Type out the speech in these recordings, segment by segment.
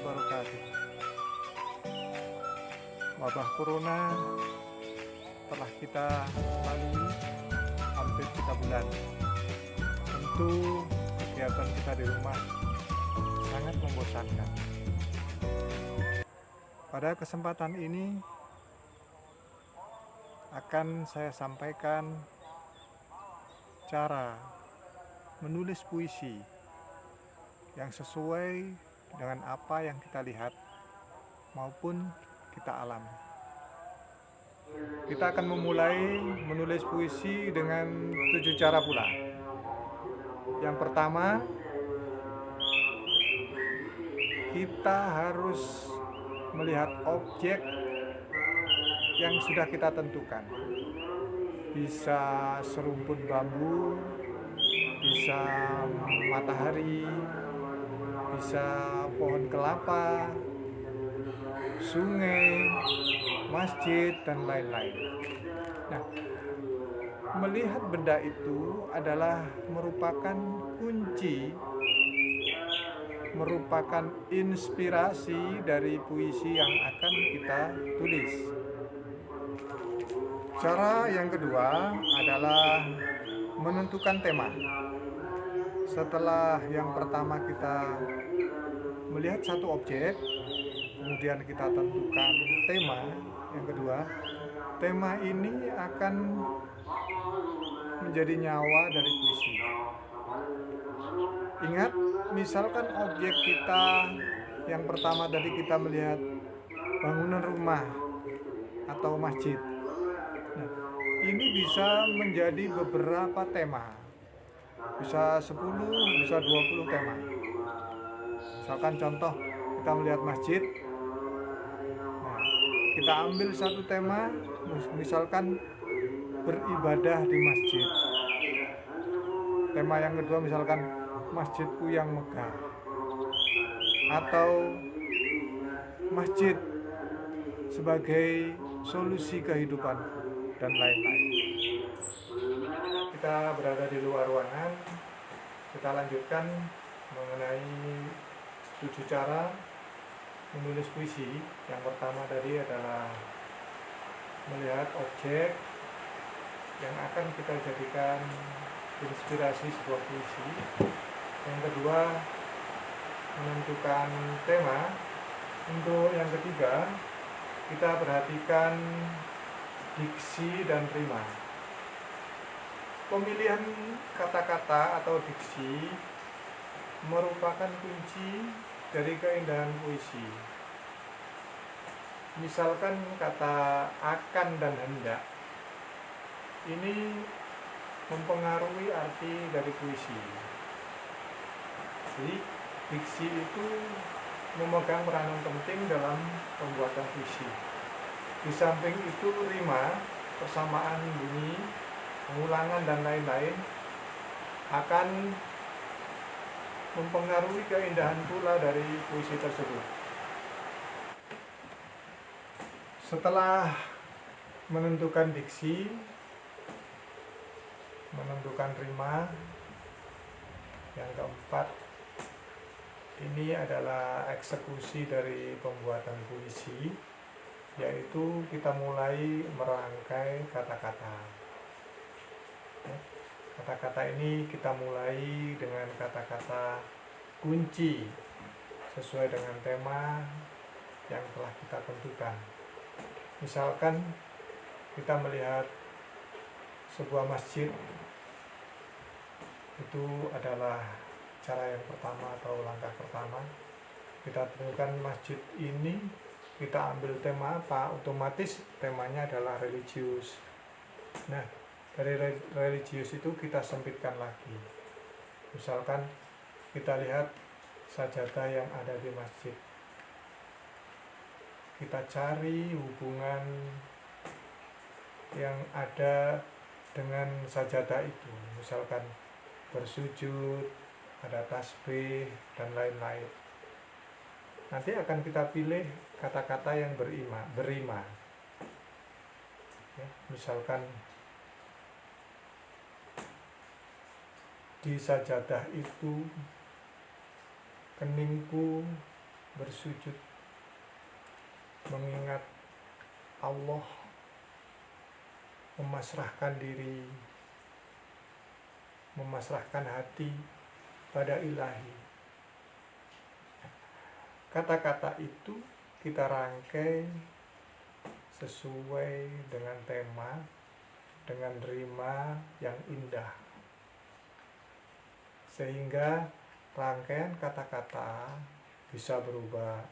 wabarakatuh. Wabah corona telah kita lalui hampir 3 bulan. Tentu kegiatan kita di rumah sangat membosankan. Pada kesempatan ini akan saya sampaikan cara menulis puisi yang sesuai dengan apa yang kita lihat maupun kita alami. Kita akan memulai menulis puisi dengan 7 cara pula. Yang pertama, kita harus melihat objek yang sudah kita tentukan. Bisa serumpun bambu, bisa matahari, bisa pohon kelapa, sungai, masjid, dan lain-lain. Nah, melihat benda itu adalah merupakan kunci, merupakan inspirasi dari puisi yang akan kita tulis. Cara yang kedua adalah menentukan tema. Setelah yang pertama kita melihat satu objek, kemudian kita tentukan tema. Yang kedua, tema ini akan menjadi nyawa dari puisi. Ingat, misalkan objek kita yang pertama tadi kita melihat bangunan rumah atau masjid. Nah, ini bisa menjadi beberapa tema. Bisa 10, bisa 20 tema. Misalkan contoh, kita melihat masjid. Nah, kita ambil satu tema, misalkan beribadah di masjid. Tema yang kedua misalkan masjidku yang megah, atau masjid sebagai solusi kehidupan, dan lain-lain. Kita berada di luar ruangan. Kita lanjutkan mengenai 7 cara menulis puisi. Yang pertama tadi adalah melihat objek yang akan kita jadikan inspirasi sebuah puisi. Yang kedua, menentukan tema. Untuk yang ketiga, kita perhatikan diksi dan rima. Pemilihan kata-kata atau diksi merupakan kunci dari keindahan puisi. Misalkan kata akan dan hendak, ini mempengaruhi arti dari puisi. Jadi diksi itu memegang peranan penting dalam pembuatan puisi. Di samping itu rima, persamaan bunyi, pengulangan dan lain-lain akan mempengaruhi keindahan pula dari puisi tersebut. Setelah menentukan diksi, menentukan rima, yang keempat, ini adalah eksekusi dari pembuatan puisi, yaitu kita mulai merangkai kata-kata. Kata-kata ini kita mulai dengan kata-kata kunci sesuai dengan tema yang telah kita tentukan. Misalkan kita melihat sebuah masjid, itu adalah cara yang pertama atau langkah pertama. Kita tentukan masjid ini, kita ambil tema apa, otomatis temanya adalah religius. Nah, dari religius itu kita sempitkan lagi. Misalkan kita lihat sajadah yang ada di masjid, kita cari hubungan yang ada dengan sajadah itu. Misalkan bersujud, ada tasbih, dan lain-lain. Nanti akan kita pilih kata-kata yang berima. Ya, misalkan di sajadah itu keningku bersujud, mengingat Allah, memasrahkan diri, memasrahkan hati pada ilahi. Kata-kata itu kita rangkai sesuai dengan tema, dengan rima yang indah, sehingga rangkaian kata-kata bisa berupa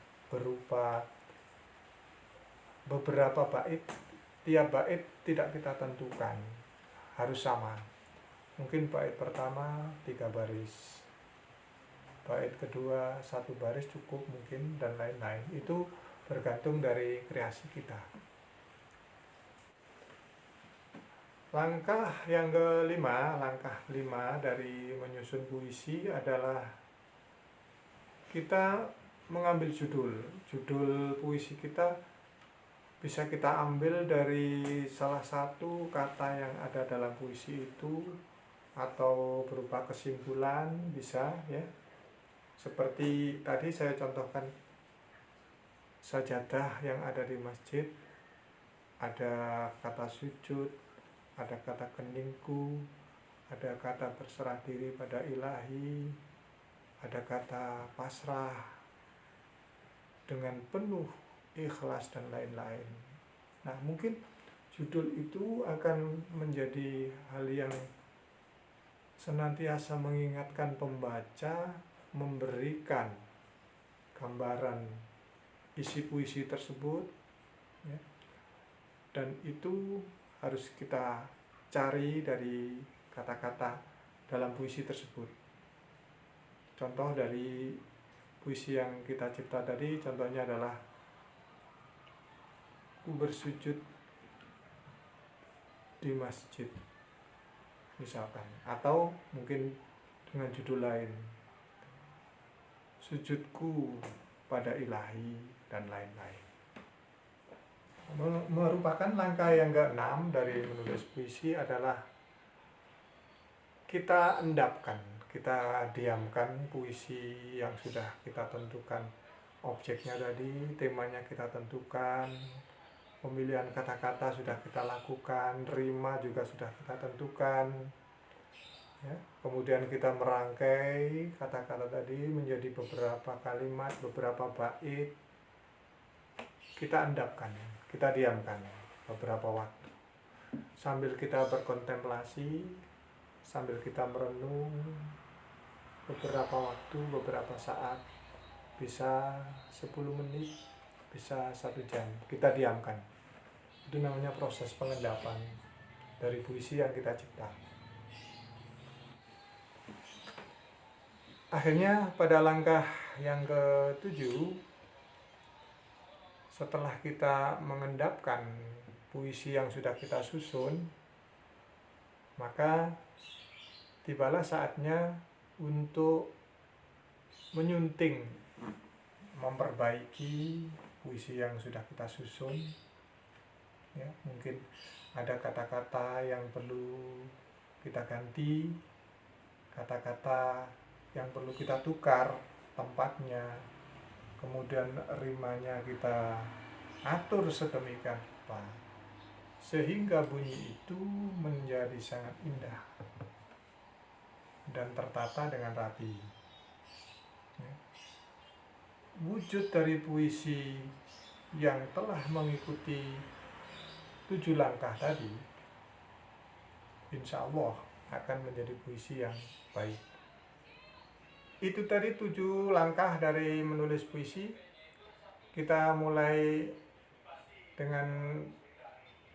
beberapa bait. Tiap bait tidak kita tentukan harus sama. Mungkin bait pertama 3 baris, bait kedua 1 baris cukup mungkin, dan lain-lain. Itu bergantung dari kreasi kita. Langkah yang kelima, langkah 5 dari menyusun puisi adalah kita mengambil judul. Judul puisi kita bisa kita ambil dari salah satu kata yang ada dalam puisi itu, atau berupa kesimpulan bisa ya. Seperti tadi saya contohkan sajadah yang ada di masjid, ada kata sujud, ada kata keningku, ada kata berserah diri pada ilahi, ada kata pasrah dengan penuh ikhlas, dan lain-lain. Nah, mungkin judul itu akan menjadi hal yang senantiasa mengingatkan pembaca, memberikan gambaran isi puisi tersebut ya. Dan itu harus kita cari dari kata-kata dalam puisi tersebut. Contoh dari puisi yang kita cipta tadi, contohnya adalah ku bersujud di masjid misalkan, atau mungkin dengan judul lain, sujudku pada ilahi, dan lain-lain. Merupakan langkah yang ke-6 dari menulis puisi adalah kita endapkan, kita diamkan puisi yang sudah kita tentukan objeknya tadi, temanya kita tentukan, pemilihan kata-kata sudah kita lakukan, rima juga sudah kita tentukan ya. Kemudian kita merangkai kata-kata tadi menjadi beberapa kalimat, beberapa bait. Kita endapkan, kita diamkan beberapa waktu, sambil kita berkontemplasi, sambil kita merenung beberapa waktu, beberapa saat, bisa 10 menit, bisa 1 jam, kita diamkan. Itu namanya proses pengendapan dari puisi yang kita cipta. Akhirnya pada langkah yang ke-7, setelah kita mengendapkan puisi yang sudah kita susun, maka tibalah saatnya untuk menyunting, memperbaiki puisi yang sudah kita susun ya. Mungkin ada kata-kata yang perlu kita ganti, kata-kata yang perlu kita tukar tempatnya, kemudian rimanya kita atur sedemikian rupa sehingga bunyi itu menjadi sangat indah dan tertata dengan rapi. Wujud dari puisi yang telah mengikuti 7 langkah tadi, insya Allah akan menjadi puisi yang baik. Itu tadi 7 langkah dari menulis puisi. Kita mulai dengan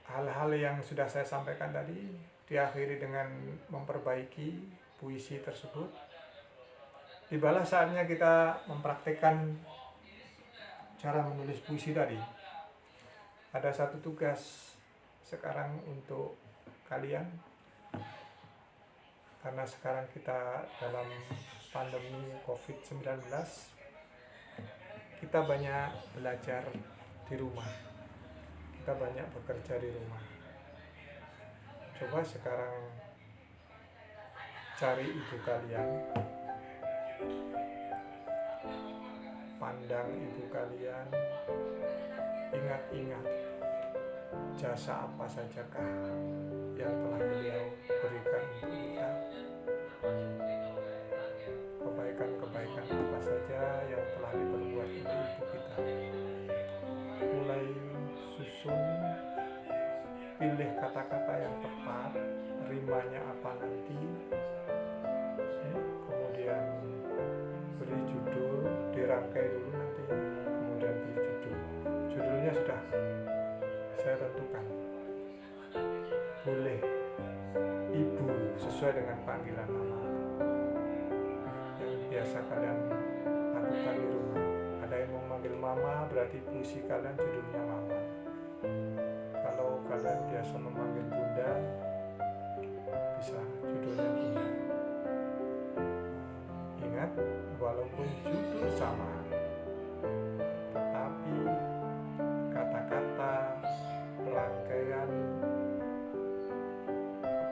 hal-hal yang sudah saya sampaikan tadi, diakhiri dengan memperbaiki puisi tersebut. Tibalah saatnya kita mempraktikkan cara menulis puisi tadi. Ada satu tugas sekarang untuk kalian, karena sekarang kita dalam pandemi COVID-19, kita banyak belajar di rumah, kita banyak bekerja di rumah. Coba sekarang cari ibu kalian, pandang ibu kalian, ingat-ingat jasa apa sajakah yang telah beliau berikan untuk kita, kebaikan-kebaikan apa saja yang telah diperbuat untuk ibu kita. Mulai susun, pilih kata-kata yang tepat, rimanya apa nanti, kemudian beri judul, dirangkai dulu nanti, kemudian beri judul. Judulnya sudah saya tentukan, boleh ibu sesuai dengan panggilan nama yang biasa kalian lakukan di rumah. Ada yang mau manggil mama, berarti puisi kalian judulnya mama. Kalau kalian biasa memanggil bunda, bisa judulnya bunda. Ingat, walaupun judul sama, tetapi kata-kata, rangkaian,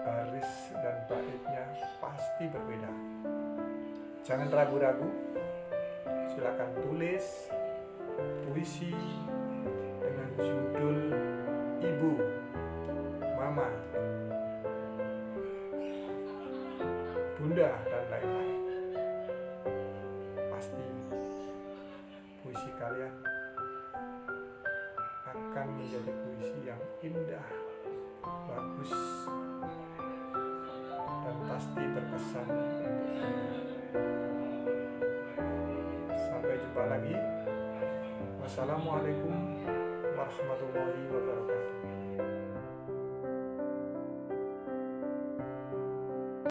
baris dan baitnya pasti berbeda. Jangan ragu-ragu, silakan tulis puisi dengan judul ibu, mama, bunda, dan lain-lain. Pasti puisi kalian akan menjadi puisi yang indah, bagus, dan pasti berkesan. Sampai jumpa lagi. Wassalamualaikum warahmatullahi wabarakatuh.